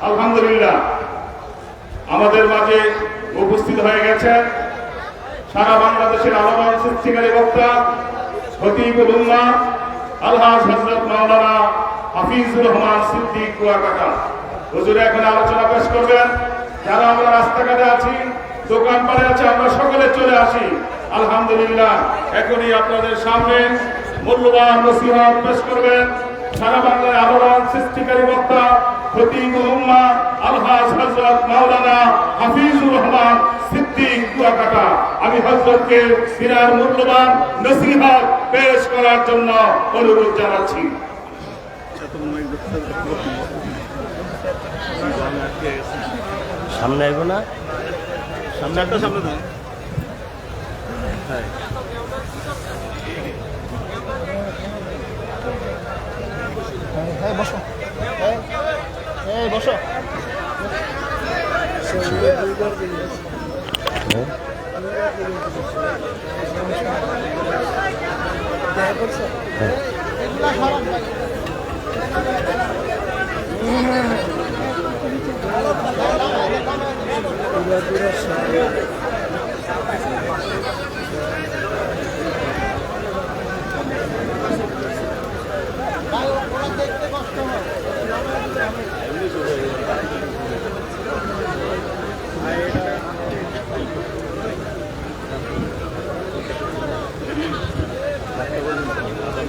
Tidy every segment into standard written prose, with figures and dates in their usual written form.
আলহামদুলিল্লাহ আমাদের মাঝে উপস্থিত হয়ে গেছেন সারা বাংলাদেশের আলোড়ন সৃষ্টিকারী বক্তা খতিবুল উম্মাহ আলহাজ হযরত মাওলানা হাফিজুর রহমান সিদ্দিক কুয়াকাটা হুজুর এখন আলোচনা পেশ করবেন। যারা আমরা রাস্তাঘাটে আছি, দোকানপাটে আছি, আমরা সকলে চলে আসি। আলহামদুলিল্লাহ এখনই আপনাদের সামনে মূল্যবান নসিহত পেশ করবেন সারা বাংলার আলোড়ন সৃষ্টিকারী বক্তা খতিবুল উম্মাহ আলহাজ হযরত মাওলানা হাফিজুর রহমান সিদ্দিক কুয়াকাটা। আমি হযরতকে সিরার মূল্যবান নসিহত পেশ করার জন্য অনুরোধ জানাচ্ছি। সামনে আইব না, সামনে একটা সামনে দাও। হ্যাঁ বসো, এই বসো।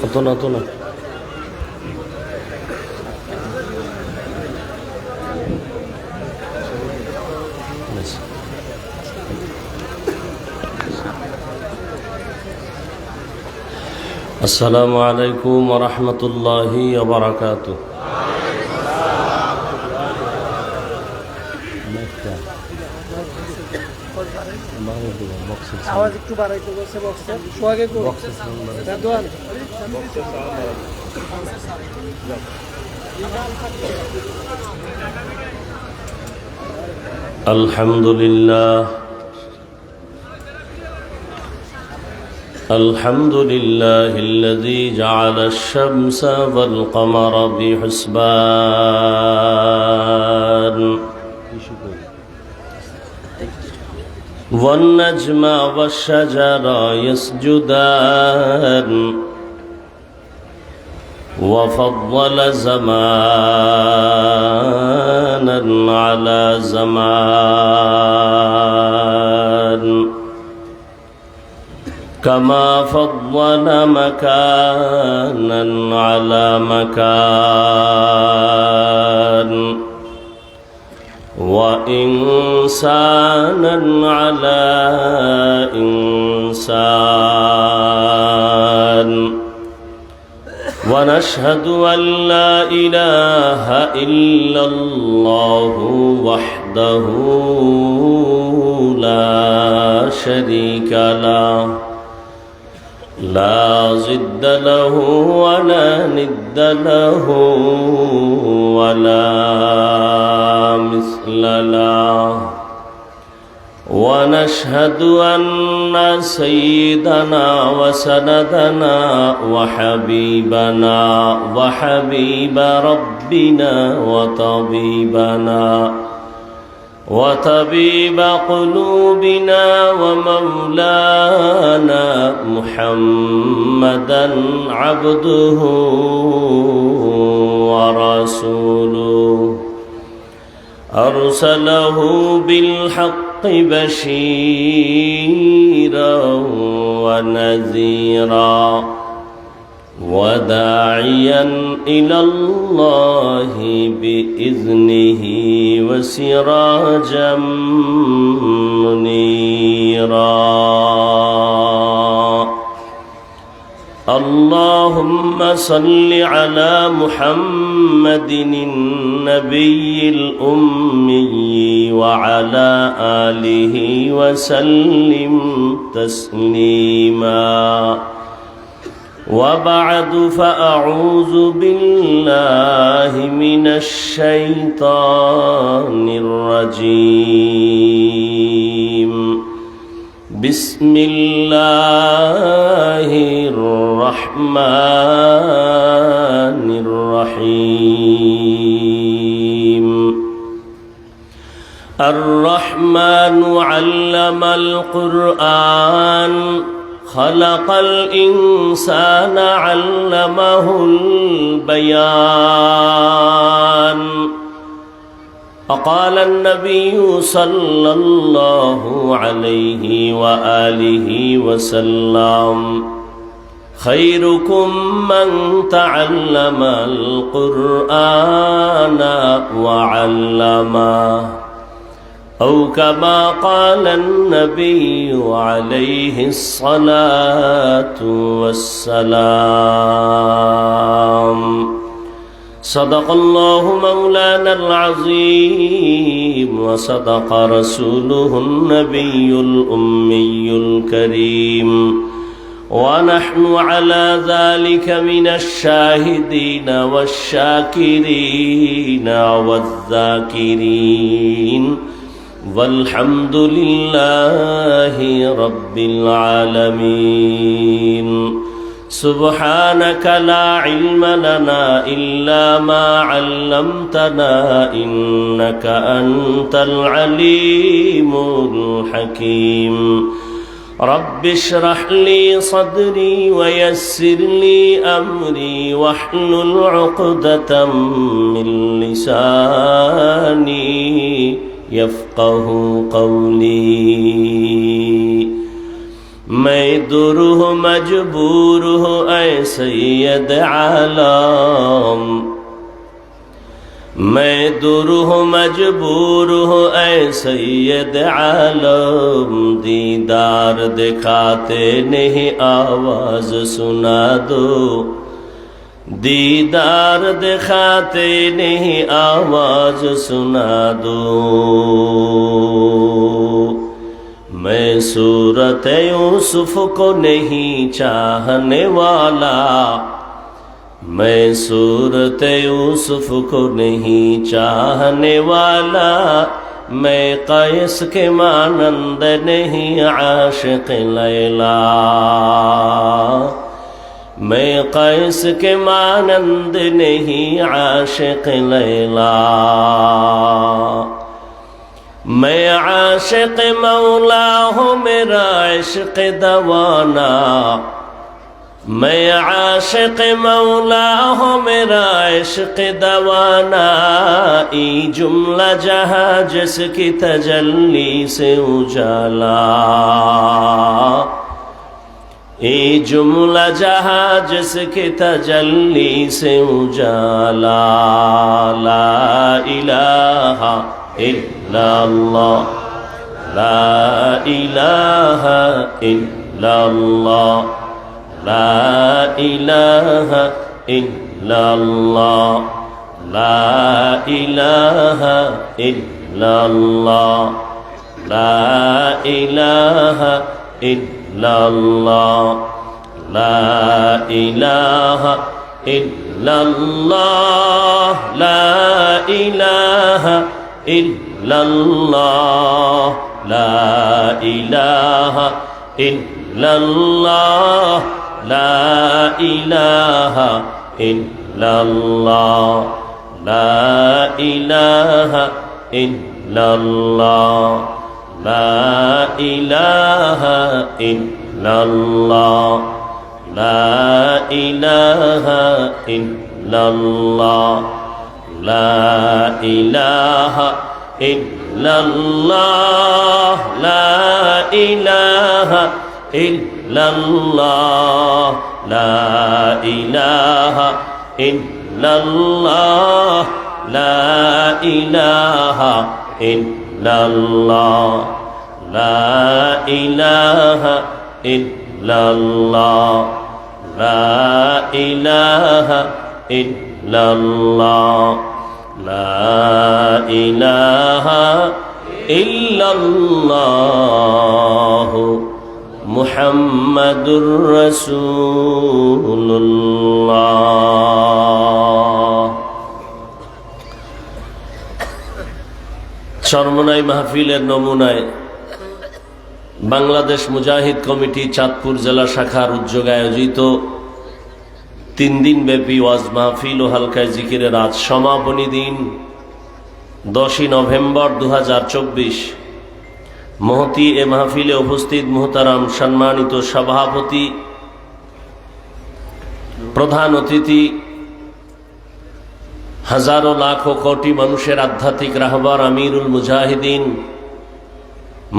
অত না, অত না। আসসালামু আলাইকুম ওয়া রাহমাতুল্লাহি ওয়া বারাকাতুহু। আওয়াজ একটু বাড়াইতে বলছে বক্সে সোয়াগে কো দাদওয়ান আলহামদুলিল্লাহ الحمد لله الذي جعل الشمس والقمر بحسبان والنجم والشجر يسجدان وفضل زمانا على زمان كما فضل مكانا على مكان وإنسانا على إنسان ونشهد أن لا إله إلا الله وحده لا شريك له لا ضد له ولا ند له ولا مثل له ونشهد أن سيدنا وسندنا وحبيبنا وحبيب ربنا وطبيب قلوبنا ومولانا محمدا عبده ورسوله أرسله بالحق بشيرا ونذيرا وداعيا إلى الله بإذنه وسراجا منيرا اللهم صل على محمد النبي الأمي وعلى آله وسلم تسليما وبعد فأعوذ بالله من الشيطان الرجيم بسم الله الرحمن الرحيم الرحمن علم القرآن خلق الإنسان علمه البيان وقال النبي صلى الله عليه وآله وسلم خيركم من تعلم القرآن وعلمه أو كما قال النبي عليه الصلاة والسلام صدق الله مولانا العظيم وصدق رسوله النبي الأمي الكريم ونحن على ذلك من الشاهدين والشاكرين والذاكرين والحمد لله رب العالمين سبحانك لا علم لنا إلا ما علمتنا إنك أنت العليم الحكيم رب اشرح لي صدري ويسر لي أمري واحلل عقدة من لساني يفقه قولي میں دور ہوں مجبور ہوں اے سید عالم میں دور ہوں مجبور ہوں اے سید عالم دیدار دکھاتے نہیں آواز سنا دو دیدار دکھاتے نہیں آواز سنا دو میں صورت یوسف کو نہیں چاہنے والا میں صورت یوسف کو نہیں چاہنے والا میں قیس کے مانند نہیں عاشق لیلا میں قیس کے مانند نہیں عاشق لیلا میں عاشق مولا ہوں میرا عشق دوانا میں عاشق مولا ہوں میرا عشق دوانا ای جملہ جہاں جس کی تجلی سے اجالا ای جملہ جہاں جس کی تجلی سے اجالا لا الہ إلا الله لا إله إلا الله لا إله إلا الله لا إله إلا الله لا إله إلا الله لا إله إلا الله لا إله إلا الله لا إله إلا الله لا إله إلا الله لا إله إلا الله لا إله إلا الله لا إله إلا الله لا إله إلا الله لا إله إلا الله لا إله إلا الله لا إله إلا الله لا إله إلا الله لا إله إلا الله لا إله إلا الله محمد رسول الله চরমনাই মাহফিলের নমুনায় বাংলাদেশ মুজাহিদ কমিটি চাঁদপুর জেলা শাখার উদ্যোগে আয়োজিত 3 দিন ব্যাপী ওয়াজ মাহফিল ও হালকা জিকিরের আজ সমাপনী দিন 10 নভেম্বর 2024। মহতি এ মাহফিলে উপস্থিত মুহতারাম সম্মানিত সভাপতি, প্রধান অতিথি, হাজারো লাখ ও কোটি মানুষের আধ্যাত্মিক রাহবার আমিরুল মুজাহিদিন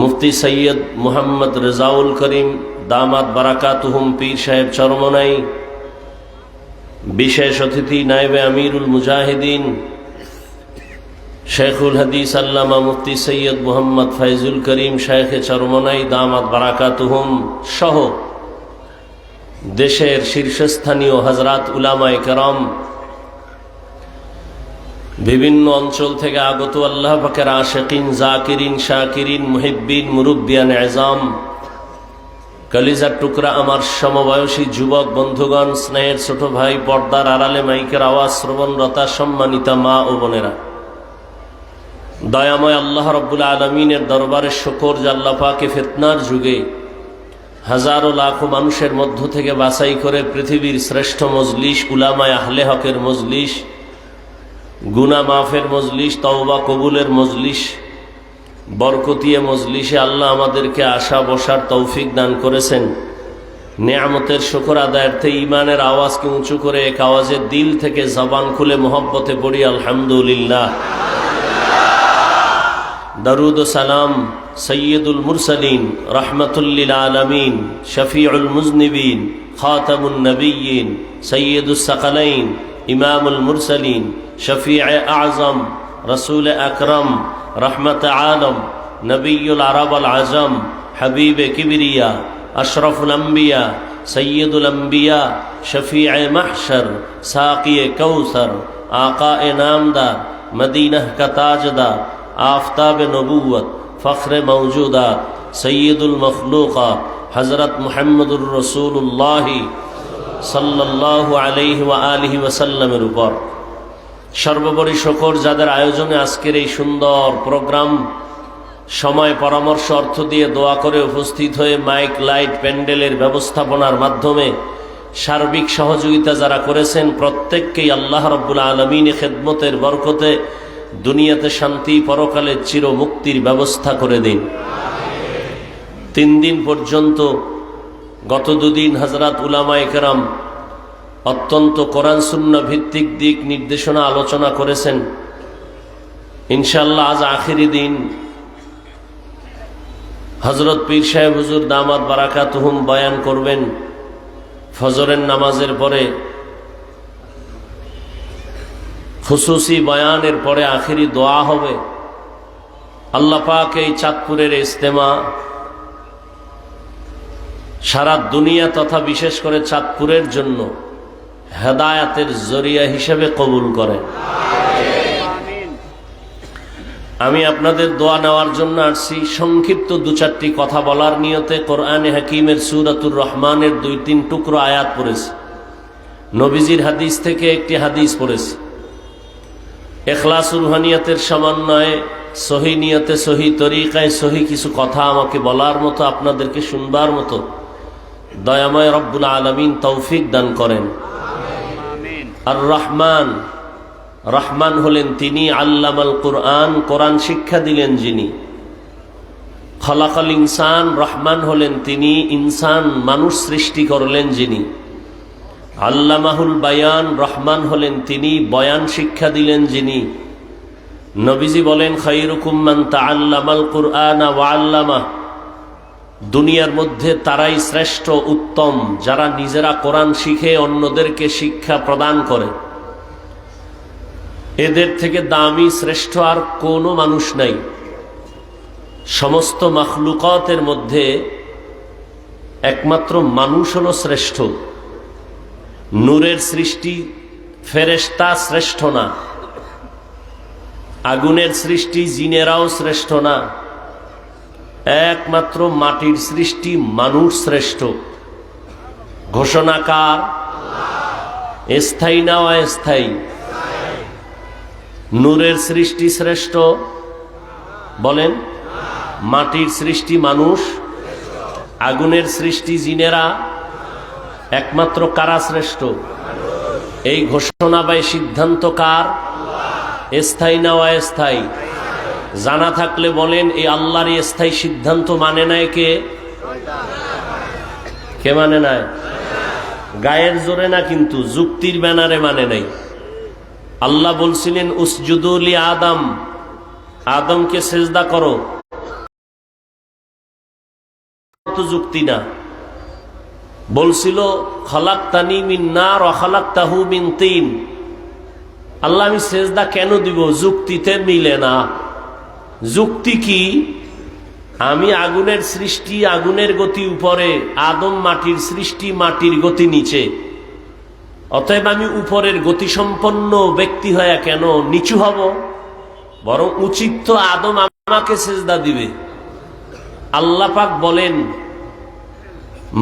মুফতি সৈয়দ মুহাম্মদ রেজাউল করিম দামাত বারাকাতুহুম পীর সাহেব চরমনাই, বিশেষ অতিথি নায়েবে আমিরুল মুজাহিদিন শেখুল হাদিস আল্লামা মুফতি সৈয়দ মুহাম্মদ ফয়জুল করিম শেখে চরমনাই দামাত বারাকাতুহুম সহ দেশের শীর্ষস্থানীয় হযরত উলামায়ে কেরাম, বিভিন্ন অঞ্চল থেকে আগত আল্লাহ পাকের আশিকিন, জাকিরিন, শাকিরিন, মুহিব্বিন, মুরব্বিয়ান আযম, কলিজার টুকরা আমার সমবয়সী যুবক বন্ধুগণ, স্নেহের ছোট ভাই, পর্দার আড়ালে মাইকের আওয়াজ শ্রবণরতা সম্মানিতা মা ও বোনেরা, দয়াময় আল্লাহ রব্বুল আলমিনের দরবারে শুকর যে আল্লাহ পাকে ফিতনার যুগে হাজারো লাখো মানুষের মধ্য থেকে বাছাই করে পৃথিবীর শ্রেষ্ঠ মজলিস উলামায়ে আহলে হকের মজলিস, গুনাহ মাফের মজলিস, তওবা কবুলের মজলিস, বরকতিয়ে মজলিসে আল্লাহ আমাদেরকে আসা বসার তৌফিক দান করেছেন। নেয়ামতের শুকর আদায়ার্থে ঈমানের আওয়াজকে উঁচু করে এক আওয়াজে দিল থেকে জবান খুলে মোহব্বতে পড়ি আলহামদুলিল্লাহ। দরুদ ও সালাম সৈয়দুল মুরসালিন, রাহমাতুল লিল আলামিন, শফিউল মুজনিবিন, খাতামুন নবিয়্যিন, সৈয়দুস সাকালাইন, ইমামুল মুরসালিন, শফিয়ে আযম, রসুল আকরম, রহমত আলম, নবিয়ুল আরব আল আজম, হাবিবে কিবরিয়া, আশরফুল আম্বিয়া, সৈয়দুল আম্বিয়া, শফিয়ে মাহশর, সাকিয়ে কৌসর, আকায়ে নামদার, মদীনাহ কা তাজদার, आफताब नबूवत, फ़ख्र मौजूदात, सैयदुल मखलूक़ात, हज़रत मुहम्मदुर रसूलुल्लाह सल्लल्लाहु अलैहि व आलिहि वसल्लमेर উপর সর্বোপরি শুকর যাদের আয়োজনে আজকের এই সুন্দর প্রোগ্রাম, সময় পরামর্শ অর্থ দিয়ে দোয়া করে উপস্থিত হয়ে মাইক লাইট প্যান্ডেলের ব্যবস্থাপনার মাধ্যমে সার্বিক সহযোগিতা যারা করেছেন, প্রত্যেককেই আল্লাহ রাব্বুল আলামিনের খেদমতের বরকতে দুনিয়াতে শান্তি, পরকালে চির মুক্তির ব্যবস্থা করে দিন। 3 দিন পর্যন্ত গত 2 দিন হযরত উলামায়ে কেরাম অত্যন্ত কোরআন সুন্নাহ ভিত্তিক দিক নির্দেশনা আলোচনা করেছেন। ইনশাআল্লাহ আজ আখিরি দিন হযরত পীর সাহেব হুজুর দামাত বারাকাতুহুম বয়ান করবেন। ফজরের নামাজের পরে খুসুসি বয়ানের পরে আখিরি দোয়া হবে। আল্লাহ পাক এই চাঁদপুরের ইজতেমা সারা দুনিয়া তথা বিশেষ করে চাঁদপুরের জন্য হেদায়েতের জরিয়া হিসেবে কবুল করে। আমি আপনাদের দোয়া নেওয়ার জন্য আসছি। সংক্ষিপ্ত 2-4টি কথা বলার নিয়তে কোরআনে হাকিমের সূরাতুর রহমানের 2-3 টুকরো আয়াত পড়েছি। নবীজির হাদিস থেকে একটি হাদিস পড়েছি। ইখলাস রুহানিয়াতের সমন্বয়ে সহি নিয়তে, সহি তরিকায়, সহি কিছু কথা আমাকে বলার মতো, আপনাদেরকে শুনবার মতো দয়াময় রব্বুল আলামিন তৌফিক দান করেন। আর রহমান, রহমান হলেন তিনি আল্লামাল কুরআন, কোরআন শিক্ষা দিলেন যিনি। খলাকাল ইনসান, রহমান হলেন তিনি ইনসান, মানুষ সৃষ্টি করলেন যিনি। আল্লামাহুল বায়ান, রহমান হলেন তিনি বয়ান শিক্ষা দিলেন যিনি। নবীজি বলেন খায়রুকুম মান তাআল্লামাল কুরআনা ওয়া আল্লামা, দুনিয়ার মধ্যে তারাই শ্রেষ্ঠ, উত্তম যারা নিজেরা কোরআন শিখে অন্যদেরকে শিক্ষা প্রদান করে। এদের থেকে দামি শ্রেষ্ঠ আর কোনো মানুষ নাই। সমস্ত মাখলুকাতের মধ্যে একমাত্র মানুষ হলো শ্রেষ্ঠ। নূরের সৃষ্টি ফেরেশতা শ্রেষ্ঠ না, আগুনের সৃষ্টি জিনেরাও শ্রেষ্ঠ না, একমাত্র মাটির সৃষ্টি মানুষ শ্রেষ্ঠ। ঘোষণাকার স্থায়ী না অস্থায়ী? নূরের সৃষ্টি শ্রেষ্ঠ বলেন, মাটির সৃষ্টি মানুষ আগুনের সৃষ্টি জিনেরা, একমাত্র কারা শ্রেষ্ঠ? এই ঘোষণা বা সিদ্ধান্ত কার? স্থায়ী না অস্থায়ী? জানা থাকলে বলেন, এই আল্লাহর স্থায়ী সিদ্ধান্ত মানে নাই কে? কে মানে নাই? গায়ের জোরে না, কিন্তু যুক্তির ব্যানারে মানে নাই। আল্লাহ বলছিলেন উসজুদু লি আদম, আদমকে সেজদা করো, যুক্তি না। বলছিল খলাকতানি মিন নার ওয়া খলাকতাহু মিন তিন, আল্লাহ আমি সেজদা কেন দিব? যুক্তিতে মিলে না। যুক্তি কি? আমি আগুনের সৃষ্টি, আগুনের গতি উপরে, আদম মাটির সৃষ্টি, মাটির গতি নিচে। অতএব আমি উপরের গতিসম্পন্ন ব্যক্তি হয়ে কেন নিচু হব? বরং উচিত তো আদম আমাকে সেজদা দিবে। আল্লাহ পাক বলেন,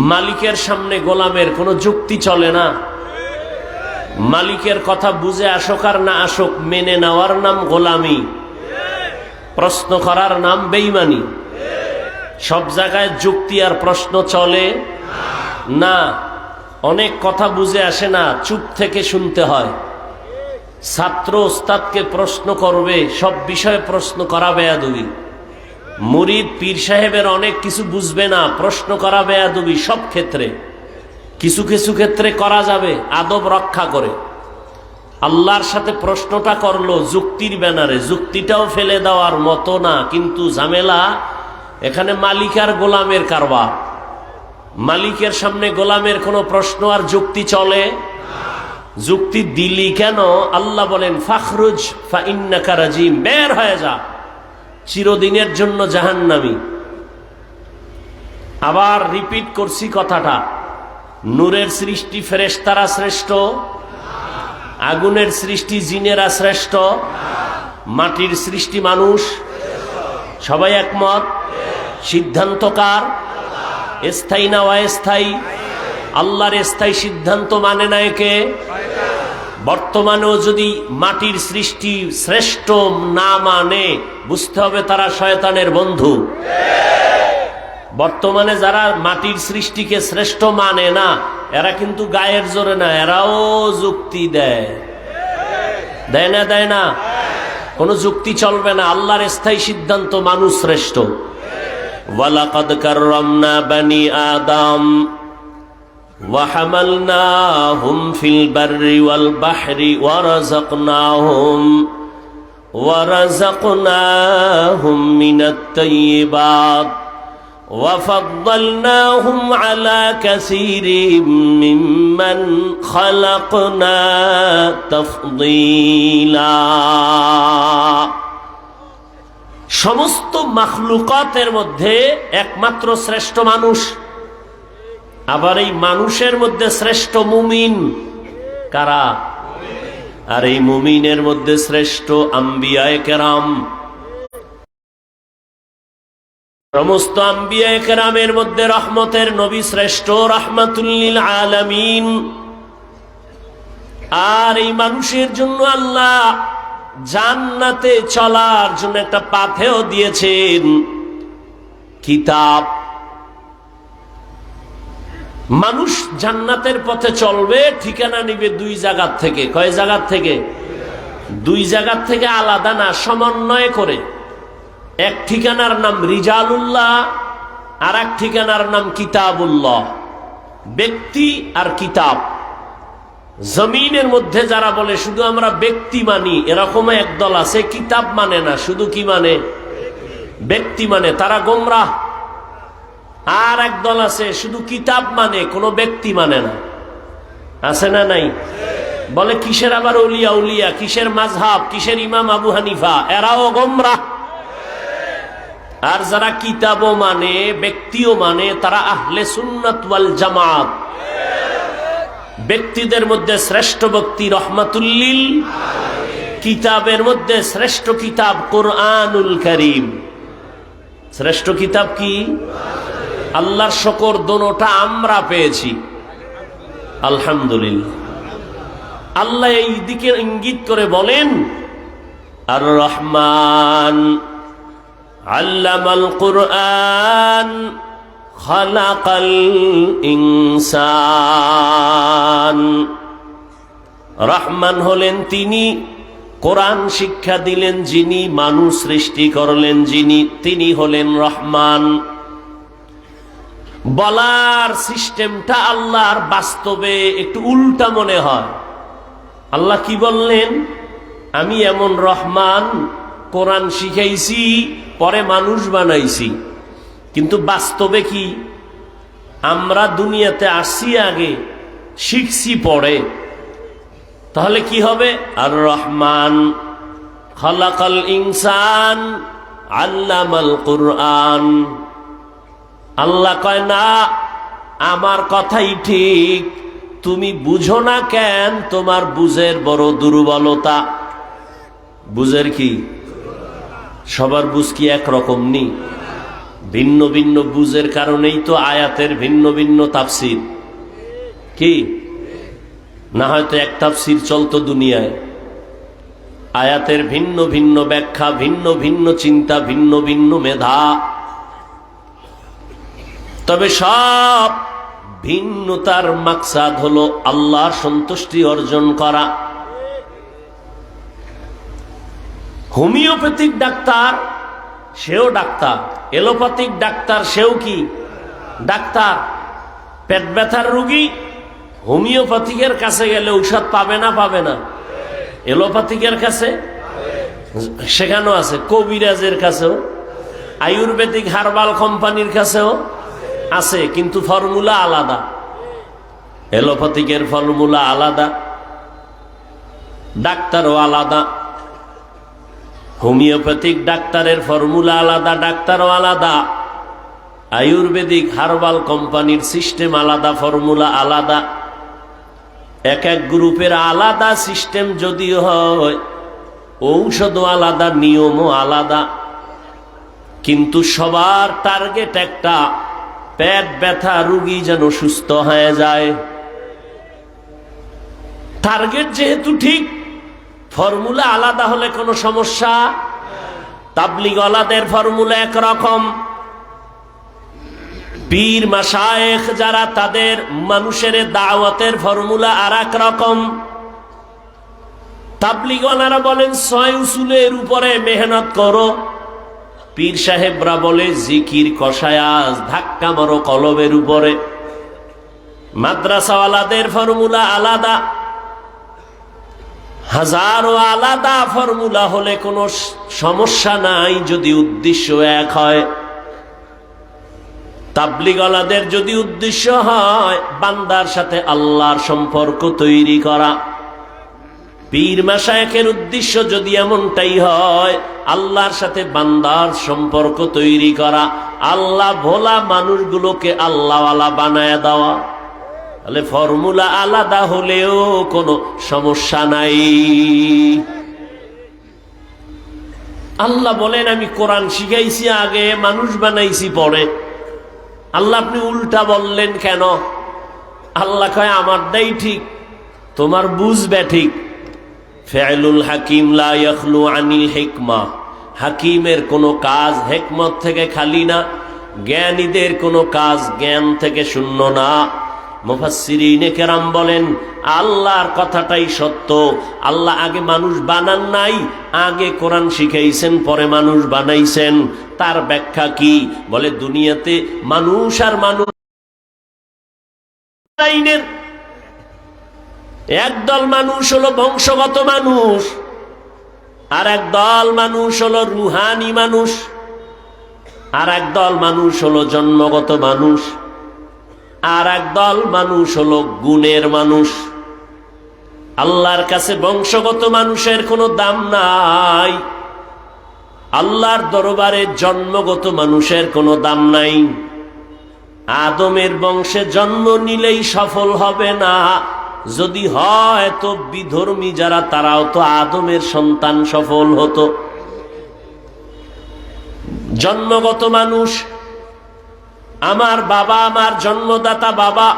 মালিকের সামনে গোলামের কোনো যুক্তি চলে না। মালিকের কথা বুঝে আসুক আর না আসুক, মেনে নেওয়ার নাম গোলামি, প্রশ্ন করার নাম বেঈমানি। সব জায়গায় যুক্তি আর প্রশ্ন চলে না। অনেক কথা বুঝে আসে না, চুপ থেকে শুনতে হয়। ছাত্র ওস্তাদকে প্রশ্ন করবে, সব বিষয়ে প্রশ্ন করা বেয়াদবি। মুরিদ পীর সাহেবের অনেক কিছু বুঝবে না, প্রশ্ন করা বেয়াদবি। সব ক্ষেত্রে, কিছু কিছু ক্ষেত্রে করা যাবে আদব রক্ষা করে। আল্লাহর সাথে প্রশ্নটা করলো যুক্তির ব্যানারে, যুক্তিটাও ফেলে দেওয়ার মতো না, কিন্তু ঝামেলা এখানে মালিক আর গোলামের কারবার। মালিকের সামনে গোলামের কোনো প্রশ্ন আর যুক্তি চলে? যুক্তি দিলি কেন? আল্লাহ বলেন ফাখরুজ ফা ইন্নাকা রাজিম, বের হয়ে যা, চিরদিনের জন্য জাহান্নামী। আবার রিপিট করছি কথাটা, নূরের সৃষ্টি ফেরেশতারা শ্রেষ্ঠ, আগুনের সৃষ্টি জিনেরা শ্রেষ্ঠ, মাটির সৃষ্টি মানুষ, সবাই একমত। সিদ্ধান্ত কার? স্থায়ী না অস্থায়ী? আল্লাহর স্থায়ী সিদ্ধান্ত মানে নাই কে? বর্তমানেও যদি মাটির সৃষ্টি শ্রেষ্ঠ না মানে, বুঝতে হবে তারা শয়তানের বন্ধু। বর্তমানে যারা মাটির সৃষ্টিকে শ্রেষ্ঠ মানে না, এরা কিন্তু গায়ের জোরে না, এরাও যুক্তি দেয়। দেয় না? দেয় না? কোনো যুক্তি চলবে না। আল্লাহর স্থায়ী সিদ্ধান্ত মানুষ শ্রেষ্ঠ। ওয়ালাকাদ কাররামনা বানি আদম ওয়া হামালনাহুম ফিল বাররি ওয়াল বাহরি ওয়া রাযাকনাহুম মিনাত তাইয়্যিবাত ওয়া ফাদ্দালনাহুম আলা কাসীরিম মিম্মান খালাকনা তাফদীলা। সমস্ত মাখলুকাতের মধ্যে একমাত্র শ্রেষ্ঠ মানুষ। আবার এই মানুষের মধ্যে শ্রেষ্ঠ মুমিন কারা? আর এই মুমিনের মধ্যে শ্রেষ্ঠ আম্বিয়ায়ে কেরাম। সমস্ত আম্বিয়ায়ে কেরামের মধ্যে রহমতের নবী শ্রেষ্ঠ, রাহমাতুল লিল আলামিন। আর এই মানুষের জন্য আল্লাহ জান্নাতে চলার জন্য একটা পাথেও দিয়েছেন, কিতাব। মানুষ জান্নাতের পথে চলবে, ঠিকানা নিবে দুই জায়গার থেকে। কয় জায়গার থেকে? দুই জায়গার থেকে, আলাদা না, সমন্বয় করে। এক ঠিকানার নাম রিজালুল্লাহ, আর এক ঠিকানার নাম কিতাবুল্লাহ। ব্যক্তি আর কিতাব। জমিনের মধ্যে যারা বলে শুধু আমরা ব্যক্তি মানি, এরকম একদল আছে, কিতাব মানে না, শুধু কি মানে? ব্যক্তি মানে, তারা গোমরাহ। আর একদল আছে শুধু কিতাব মানে, কোনো ব্যক্তি মানে না। আছে না নাই? বলে কিসের আবার উলিয়া উলিয়া, কিসের মাযহাব, কিসের ইমাম আবু হানিফা, এরাও গোমরাহ। আর যারা কিতাবও মানে, ব্যক্তিও মানে, তারা আহলে সুন্নাত ওয়াল জামাত। ব্যক্তিদের মধ্যে শ্রেষ্ঠ ব্যক্তি রহমাতুল লিল, কিতাবের মধ্যে শ্রেষ্ঠ কিতাব কোরআনুল কারীম। শ্রেষ্ঠ কিতাব কি? আল্লাহর শুকর, দোনোটা আমরা পেয়েছি, আলহামদুলিল্লাহ। আল্লাহ এই দিকে ইঙ্গিত করে বলেন, আর রহমান আল্লামাল কুরআন খালাকাল ইনসান। রহমান হলেন তিনি, কোরআন শিক্ষা দিলেন যিনি, মানুষ সৃষ্টি করলেন যিনি, তিনি হলেন রহমান। বলার সিস্টেমটা আল্লাহর বাস্তবে একটু উল্টা মনে হয়। আল্লাহ কি বললেন? আমি এমন রহমান, কোরআন শিখাইছি, পরে মানুষ বানাইছি। কিন্তু বাস্তবে কি? আমরা দুনিয়াতে আসছি আগে, শিখছি পরে। তাহলে কি হবে? আর রহমান খালাকাল ইনসান আল্লামাল কুরআন। আল্লাহ কয় না, আমার কথাই ঠিক, তুমি বুঝো না কেন? তোমার বুঝের বড় দুর্বলতা। বুঝের কি? সবার বুঝ কি একরকম নেই? ভিন্ন ভিন্ন বুঝের কারণেই তো আয়াতের ভিন্ন ভিন্ন তাফসির। কি না হয়তো এক তাফসির চলতো দুনিয়ায়। আয়াতের ভিন্ন ভিন্ন ব্যাখ্যা, ভিন্ন ভিন্ন চিন্তা, ভিন্ন ভিন্ন মেধা। তবে সব ভিন্নতার মাকসাদ হলো আল্লাহর সন্তুষ্টি অর্জন করা। হোমিওপ্যাথিক ডাক্তার সেও ডাক্তার, এলোপ্যাথিক ডাক্তার সেও কি ডাক্তার। পেট ব্যথার রোগী হোমিওপ্যাথিকের কাছে গেলে ঔষধ পাবে না? পাবে না? এলোপ্যাথিকের কাছে সেখানেও আছে, কবিরাজের কাছেও, আয়ুর্বেদিক হার্বাল কোম্পানির কাছেও আছে, কিন্তু ফর্মুলা আলাদা। এলোপ্যাথিকের ফর্মুলা আলাদা, ডাক্তারও আলাদা। হোমিওপ্যাথিক ডাক্তারের ফর্মুলা আলাদা, ডাক্তারও আলাদা। আয়ুর্বেদিক হার্বাল কোম্পানির সিস্টেম আলাদা, ফর্মুলা আলাদা। এক এক গ্রুপের আলাদা সিস্টেম যদিও হয়, ঔষধও আলাদা, নিয়মও আলাদা, কিন্তু সবার টার্গেট একটা, পেট ব্যথা রোগী যেন সুস্থ হয়ে যায়। টার্গেট যেহেতু ঠিক, ফর্মুলা আলাদা হলে কোনো সমস্যা। তাবলীগওয়ালাদের ফর্মুলা একরকম, পীর মাশায়েখ যারা, তাদের মানুষের দাওয়াতের ফর্মুলা আর এক রকম। তাবলীগওয়ালারা বলেন ৬ উসুলের উপরে মেহনত করো, পীর সাহেবরা বলে জিকির কষায়াজ, ধাক্কা মারো কলবের উপরে। মাদ্রাসাওয়ালাদের ফর্মুলা আলাদা, হাজারো আলাদা ফর্মুলা হলে কোনো সমস্যা নাই যদি উদ্দেশ্য এক হয়। তাবলীগওয়ালাদের যদি উদ্দেশ্য হয় বান্দার সাথে আল্লাহর সম্পর্ক তৈরি করা, পীর মাশায়েখের উদ্দেশ্য যদি এমনটাই হয় আল্লাহর সাথে বান্দার সম্পর্ক তৈরি করা, আল্লাহ ভোলা মানুষগুলোকে আল্লাহওয়ালা বানায় দেওয়া, তাহলে ফর্মুলা আলাদা হলেও কোনো সমস্যা নাই। আল্লাহ বলেন আমি কোরআন শিখাইছি আগে, মানুষ বানাইছি পরে। আল্লাহ আপনি উল্টা বললেন কেন? আল্লাহ কয় আমারটাই ঠিক, তোমার বুঝবে ঠিক। ফিআলুল হাকিম লা ইয়াখলু আনিল হিকমা, হাকিমের কোনো কাজ হিকমত থেকে খালি না, জ্ঞানীদের কোনো কাজ জ্ঞান থেকে শূন্য না। মুফাসসিরিনে কেরাম বলেন আল্লাহর কথাটাই সত্য। আল্লাহ আগে মানুষ বানান নাই, আগে কোরআন শিখাইছেন, পরে মানুষ বানাইছেন। তার ব্যাখ্যা কি? বলে দুনিয়াতে মানুষ আর মানুষ একদল মানুষ হলো বংশগত মানুষ, আর একদল মানুষ হলো রুহানি মানুষ, আর একদল মানুষ হলো জন্মগত মানুষ, আর একদল মানুষ হলো গুণের মানুষ। আল্লাহর কাছে বংশগত মানুষের কোনো দাম নাই, আল্লাহর দরবারে জন্মগত মানুষের কোনো দাম নাই। আদমের বংশে জন্ম নিলেই সফল হবে না, যদি হয় তো বিধর্মী যারা তারাও তো আদমের সন্তান, সফল হতো। জন্মগত মানুষ, আমার বাবা, আমার জন্মদাতা বাবা,